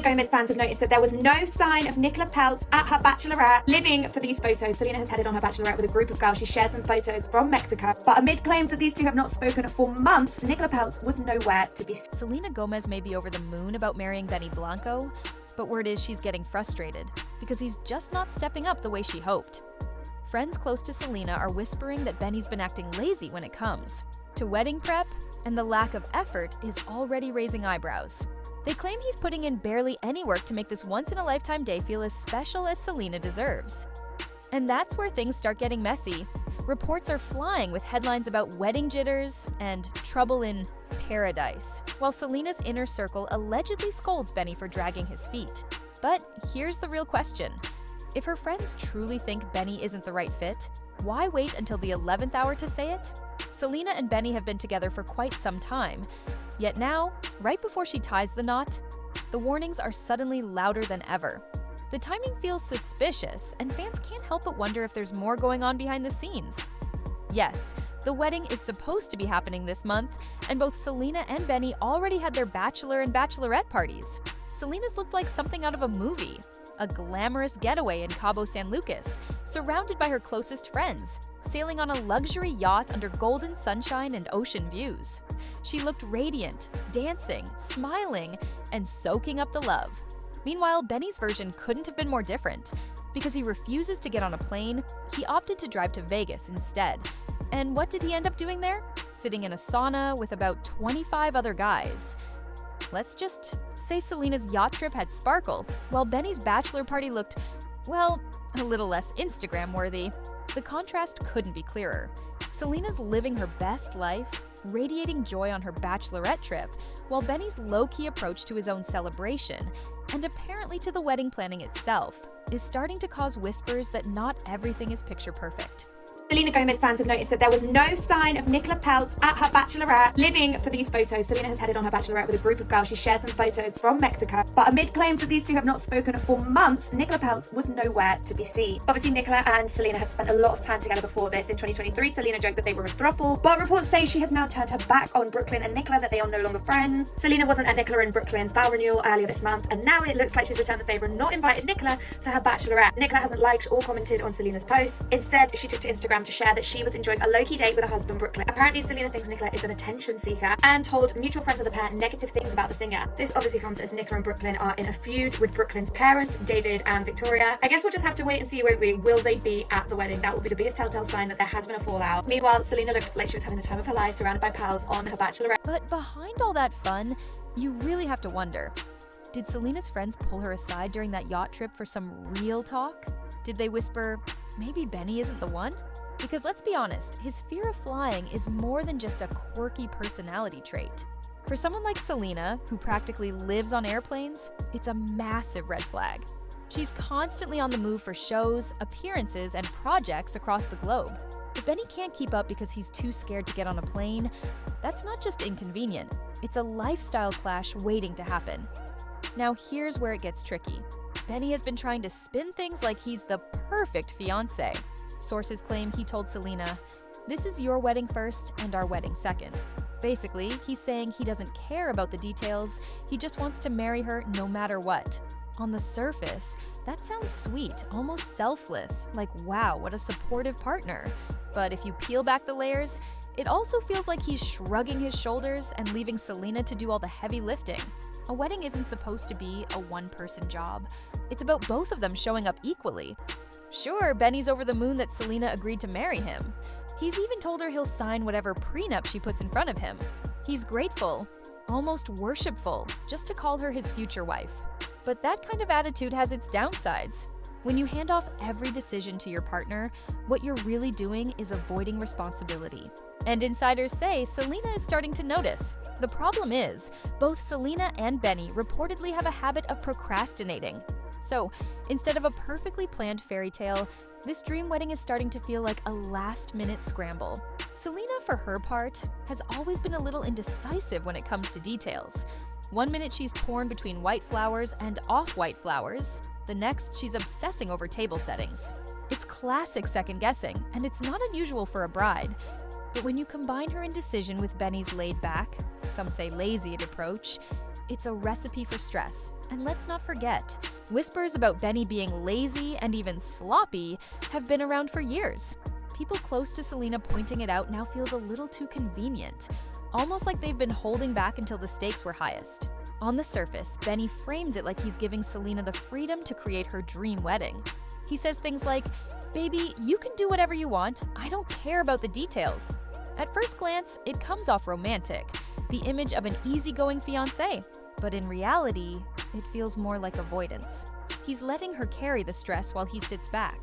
Gomez fans have noticed that there was no sign of Nicola Peltz at her bachelorette. Living for these photos, Selena has headed on her bachelorette with a group of girls. She shared some photos from Mexico, but amid claims that these two have not spoken for months, Nicola Peltz was nowhere to be seen. Selena Gomez may be over the moon about marrying Benny Blanco, but word is she's getting frustrated because he's just not stepping up the way she hoped. Friends close to Selena are whispering that Benny's been acting lazy when it comes to wedding prep, and the lack of effort is already raising eyebrows. They claim he's putting in barely any work to make this once-in-a-lifetime day feel as special as Selena deserves. And that's where things start getting messy. Reports are flying with headlines about wedding jitters and trouble in paradise, while Selena's inner circle allegedly scolds Benny for dragging his feet. But here's the real question. If her friends truly think Benny isn't the right fit, why wait until the 11th hour to say it? Selena and Benny have been together for quite some time, yet now, right before she ties the knot, the warnings are suddenly louder than ever. The timing feels suspicious, and fans can't help but wonder if there's more going on behind the scenes. Yes, the wedding is supposed to be happening this month, and both Selena and Benny already had their bachelor and bachelorette parties. Selena's looked like something out of a movie, a glamorous getaway in Cabo San Lucas, surrounded by her closest friends, sailing on a luxury yacht under golden sunshine and ocean views. She looked radiant, dancing, smiling, and soaking up the love. Meanwhile, Benny's version couldn't have been more different. Because he refuses to get on a plane, he opted to drive to Vegas instead. And what did he end up doing there? Sitting in a sauna with about 25 other guys. Let's just say Selena's yacht trip had sparkle, while Benny's bachelor party looked, well, a little less Instagram-worthy. The contrast couldn't be clearer. Selena's living her best life, radiating joy on her bachelorette trip, while Benny's low-key approach to his own celebration, and apparently to the wedding planning itself, is starting to cause whispers that not everything is picture perfect. Selena Gomez fans have noticed that there was no sign of Nicola Peltz at her bachelorette. Living for these photos, Selena has headed on her bachelorette with a group of girls. She shared some photos from Mexico, but amid claims that these two have not spoken for months, Nicola Peltz was nowhere to be seen. Obviously, Nicola and Selena had spent a lot of time together before this. In 2023, Selena joked that they were a throuple, but reports say she has now turned her back on Brooklyn and Nicola, that they are no longer friends. Selena wasn't at Nicola and Brooklyn's vow renewal earlier this month, and now it looks like she's returned the favor and not invited Nicola to her bachelorette. Nicola hasn't liked or commented on Selena's posts. Instead, she took to Instagram to share that she was enjoying a low-key date with her husband Brooklyn. Apparently, Selena thinks Nicola is an attention seeker and told mutual friends of the pair negative things about the singer. This obviously comes as Nicola and Brooklyn are in a feud with Brooklyn's parents, David and Victoria. I guess we'll just have to wait and see, won't we? Will they be at the wedding? That will be the biggest telltale sign that there has been a fallout. Meanwhile, Selena looked like she was having the time of her life, surrounded by pals on her bachelorette. But behind all that fun, you really have to wonder, did Selena's friends pull her aside during that yacht trip for some real talk? Did they whisper, maybe Benny isn't the one? Because let's be honest, his fear of flying is more than just a quirky personality trait. For someone like Selena, who practically lives on airplanes, it's a massive red flag. She's constantly on the move for shows, appearances, and projects across the globe. If Benny can't keep up because he's too scared to get on a plane, that's not just inconvenient, it's a lifestyle clash waiting to happen. Now here's where it gets tricky. Benny has been trying to spin things like he's the perfect fiancé. Sources claim he told Selena, "This is your wedding first and our wedding second." Basically, he's saying he doesn't care about the details, he just wants to marry her no matter what. On the surface, that sounds sweet, almost selfless, like wow, what a supportive partner. But if you peel back the layers, it also feels like he's shrugging his shoulders and leaving Selena to do all the heavy lifting. A wedding isn't supposed to be a one-person job. It's about both of them showing up equally. Sure, Benny's over the moon that Selena agreed to marry him. He's even told her he'll sign whatever prenup she puts in front of him. He's grateful, almost worshipful, just to call her his future wife. But that kind of attitude has its downsides. When you hand off every decision to your partner, what you're really doing is avoiding responsibility. And insiders say Selena is starting to notice. The problem is, both Selena and Benny reportedly have a habit of procrastinating. So, instead of a perfectly planned fairy tale, this dream wedding is starting to feel like a last-minute scramble. Selena, for her part, has always been a little indecisive when it comes to details. One minute she's torn between white flowers and off-white flowers. The next, she's obsessing over table settings. It's classic second-guessing, and it's not unusual for a bride. But when you combine her indecision with Benny's laid-back, some say lazy approach, it's a recipe for stress. And let's not forget, whispers about Benny being lazy and even sloppy have been around for years. People close to Selena pointing it out now feels a little too convenient, almost like they've been holding back until the stakes were highest. On the surface, Benny frames it like he's giving Selena the freedom to create her dream wedding. He says things like, "Baby, you can do whatever you want. I don't care about the details." At first glance, it comes off romantic, the image of an easygoing fiancé. But in reality, it feels more like avoidance. He's letting her carry the stress while he sits back,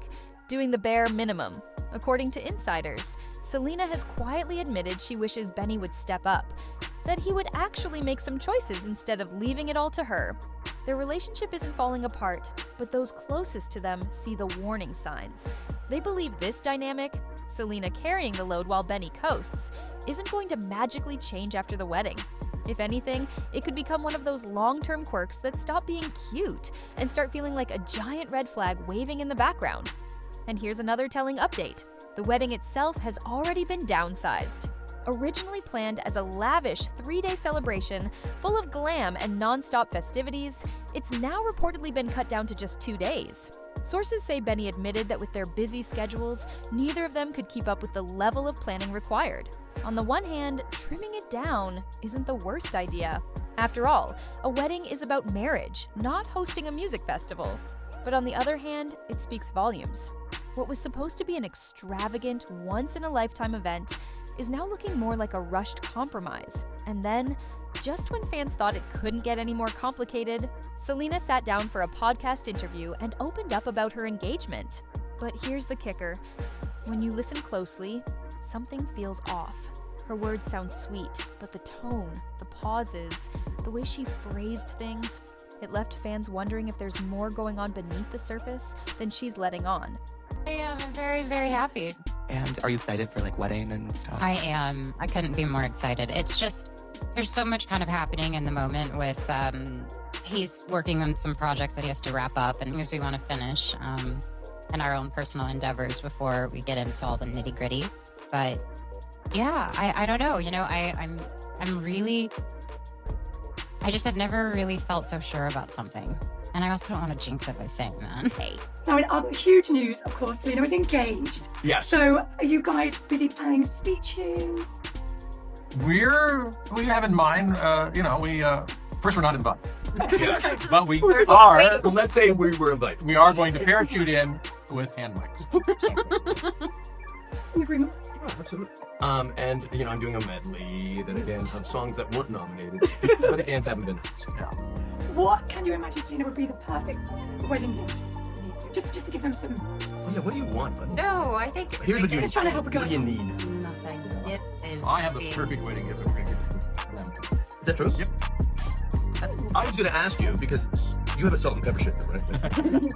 doing the bare minimum. According to insiders, Selena has quietly admitted she wishes Benny would step up, that he would actually make some choices instead of leaving it all to her. Their relationship isn't falling apart, but those closest to them see the warning signs. They believe this dynamic, Selena carrying the load while Benny coasts, isn't going to magically change after the wedding. If anything, it could become one of those long-term quirks that stop being cute and start feeling like a giant red flag waving in the background. And here's another telling update. The wedding itself has already been downsized. Originally planned as a lavish 3-day celebration full of glam and non-stop festivities, it's now reportedly been cut down to just 2 days. Sources say Benny admitted that with their busy schedules, neither of them could keep up with the level of planning required. On the one hand, trimming it down isn't the worst idea. After all, a wedding is about marriage, not hosting a music festival. But on the other hand, it speaks volumes. What was supposed to be an extravagant, once-in-a-lifetime event is now looking more like a rushed compromise. And then, just when fans thought it couldn't get any more complicated, Selena sat down for a podcast interview and opened up about her engagement. But here's the kicker. When you listen closely, something feels off. Her words sound sweet, but the tone, the pauses, the way she phrased things, it left fans wondering if there's more going on beneath the surface than she's letting on. I am very, very happy. And are you excited for like wedding and stuff? I am. I couldn't be more excited. It's just, there's so much kind of happening in the moment with, he's working on some projects that he has to wrap up and things we want to finish, and our own personal endeavors before we get into all the nitty gritty. But yeah, I don't know, I'm really, I just have never really felt so sure about something. And I also don't want to jinx it by saying that. Hey. Now, in other huge news, of course, Selena was engaged. Yes. So, are you guys busy planning speeches? We have in mind, first we're not invited. Yeah. But we are, let's say we were invited. We are going to parachute in with hand mics. In agreement? Oh, absolutely. And I'm doing a medley that again of songs that weren't nominated, but the hands haven't been asked. Yeah. What can you imagine Selena would be the perfect wedding gift? Just to give them some. So yeah, what do you want? Buddy? No, I think Here's what you Just trying to help a What do girl. you need? nothing. It is. I have the perfect wedding gift. Is that true? Yep. I was going to ask you because you have a salt and pepper shaker, right?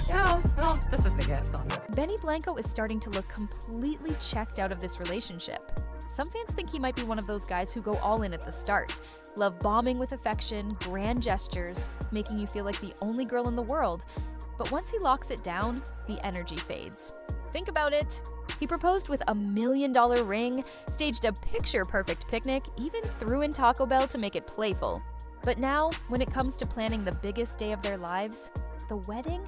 Yeah, well, this is the gift. Benny Blanco is starting to look completely checked out of this relationship. Some fans think he might be one of those guys who go all in at the start, love bombing with affection, grand gestures, making you feel like the only girl in the world. But once he locks it down, the energy fades. Think about it. He proposed with $1 million ring, staged a picture-perfect picnic, even threw in Taco Bell to make it playful. But now, when it comes to planning the biggest day of their lives, the wedding,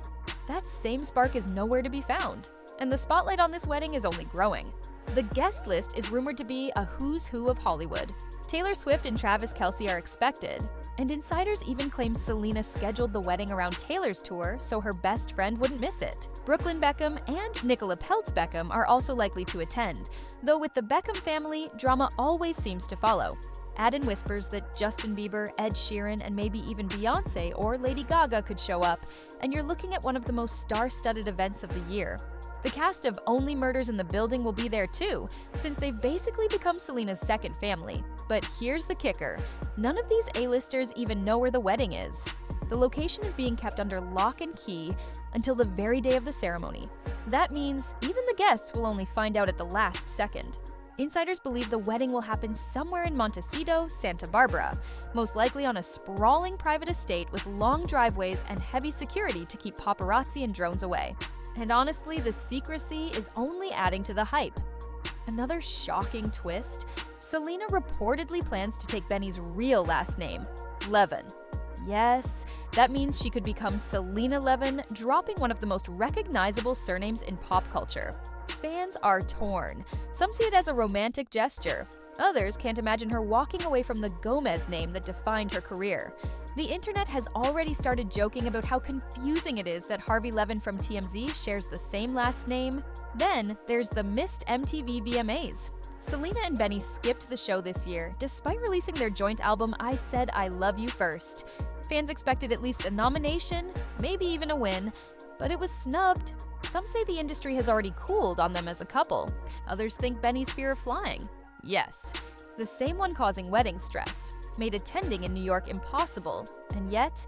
that same spark is nowhere to be found. And the spotlight on this wedding is only growing. The guest list is rumored to be a who's who of Hollywood. Taylor Swift and Travis Kelce are expected, and insiders even claim Selena scheduled the wedding around Taylor's tour so her best friend wouldn't miss it. Brooklyn Beckham and Nicola Peltz Beckham are also likely to attend, though with the Beckham family, drama always seems to follow. Add in whispers that Justin Bieber, Ed Sheeran, and maybe even Beyoncé or Lady Gaga could show up, and you're looking at one of the most star-studded events of the year. The cast of Only Murders in the Building will be there too, since they've basically become Selena's second family. But here's the kicker. None of these A-listers even know where the wedding is. The location is being kept under lock and key until the very day of the ceremony. That means even the guests will only find out at the last second. Insiders believe the wedding will happen somewhere in Montecito, Santa Barbara, most likely on a sprawling private estate with long driveways and heavy security to keep paparazzi and drones away. And honestly, the secrecy is only adding to the hype. Another shocking twist, Selena reportedly plans to take Benny's real last name. Levin. Yes, that means she could become Selena Levin, dropping one of the most recognizable surnames in pop culture. Fans are torn. Some see it as a romantic gesture. Others can't imagine her walking away from the Gomez name that defined her career. The internet has already started joking about how confusing it is that Harvey Levin from TMZ shares the same last name. Then there's the missed MTV VMAs. Selena and Benny skipped the show this year, despite releasing their joint album I Said I Love You First. Fans expected at least a nomination, maybe even a win, but it was snubbed. Some say the industry has already cooled on them as a couple. Others think Benny's fear of flying. Yes, the same one causing wedding stress, made attending in New York impossible. And yet,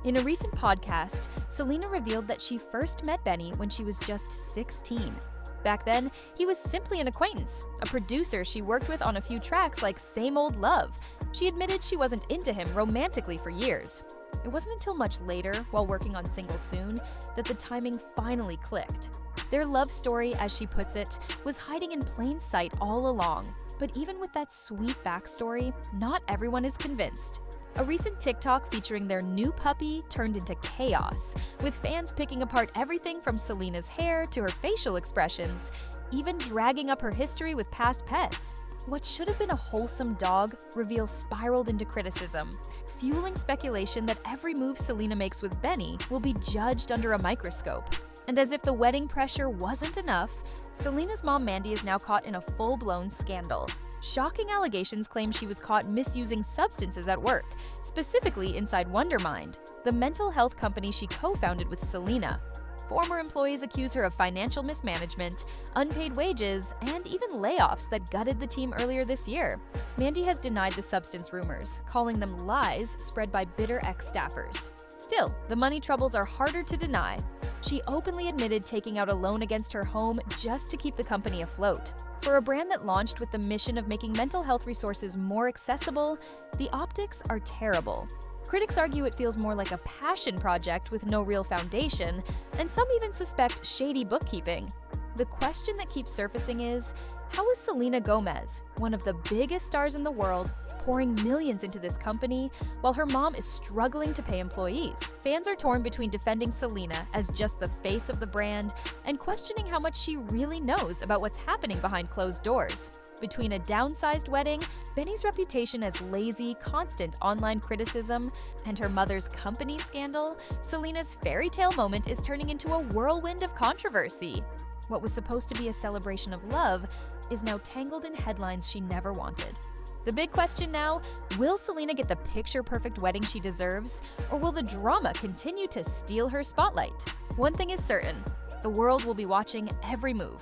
in a recent podcast, Selena revealed that she first met Benny when she was just 16. Back then, he was simply an acquaintance, a producer she worked with on a few tracks like Same Old Love. She admitted she wasn't into him romantically for years. It wasn't until much later, while working on Single Soon, that the timing finally clicked. Their love story, as she puts it, was hiding in plain sight all along. But even with that sweet backstory, not everyone is convinced. A recent TikTok featuring their new puppy turned into chaos, with fans picking apart everything from Selena's hair to her facial expressions, even dragging up her history with past pets. What should have been a wholesome dog reveal spiraled into criticism, fueling speculation that every move Selena makes with Benny will be judged under a microscope. And as if the wedding pressure wasn't enough, Selena's mom Mandy is now caught in a full-blown scandal. Shocking allegations claim she was caught misusing substances at work, specifically inside Wondermind, the mental health company she co-founded with Selena. Former employees accuse her of financial mismanagement, unpaid wages, and even layoffs that gutted the team earlier this year. Mandy has denied the substance rumors, calling them lies spread by bitter ex-staffers. Still, the money troubles are harder to deny. She openly admitted taking out a loan against her home just to keep the company afloat. For a brand that launched with the mission of making mental health resources more accessible, the optics are terrible. Critics argue it feels more like a passion project with no real foundation, and some even suspect shady bookkeeping. The question that keeps surfacing is, how is Selena Gomez, one of the biggest stars in the world, pouring millions into this company while her mom is struggling to pay employees? Fans are torn between defending Selena as just the face of the brand and questioning how much she really knows about what's happening behind closed doors. Between a downsized wedding, Benny's reputation as lazy, constant online criticism, and her mother's company scandal, Selena's fairy tale moment is turning into a whirlwind of controversy. What was supposed to be a celebration of love is now tangled in headlines she never wanted. The big question now, will Selena get the picture-perfect wedding she deserves, or will the drama continue to steal her spotlight? One thing is certain, the world will be watching every move.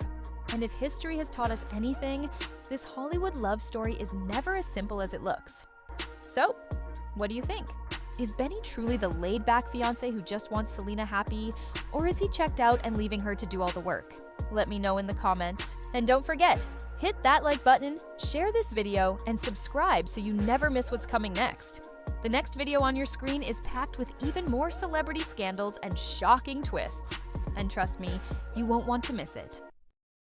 And if history has taught us anything, this Hollywood love story is never as simple as it looks. So, what do you think? Is Benny truly the laid-back fiancé who just wants Selena happy, or is he checked out and leaving her to do all the work? Let me know in the comments. And don't forget, hit that like button, share this video, and subscribe so you never miss what's coming next. The next video on your screen is packed with even more celebrity scandals and shocking twists. And trust me, you won't want to miss it.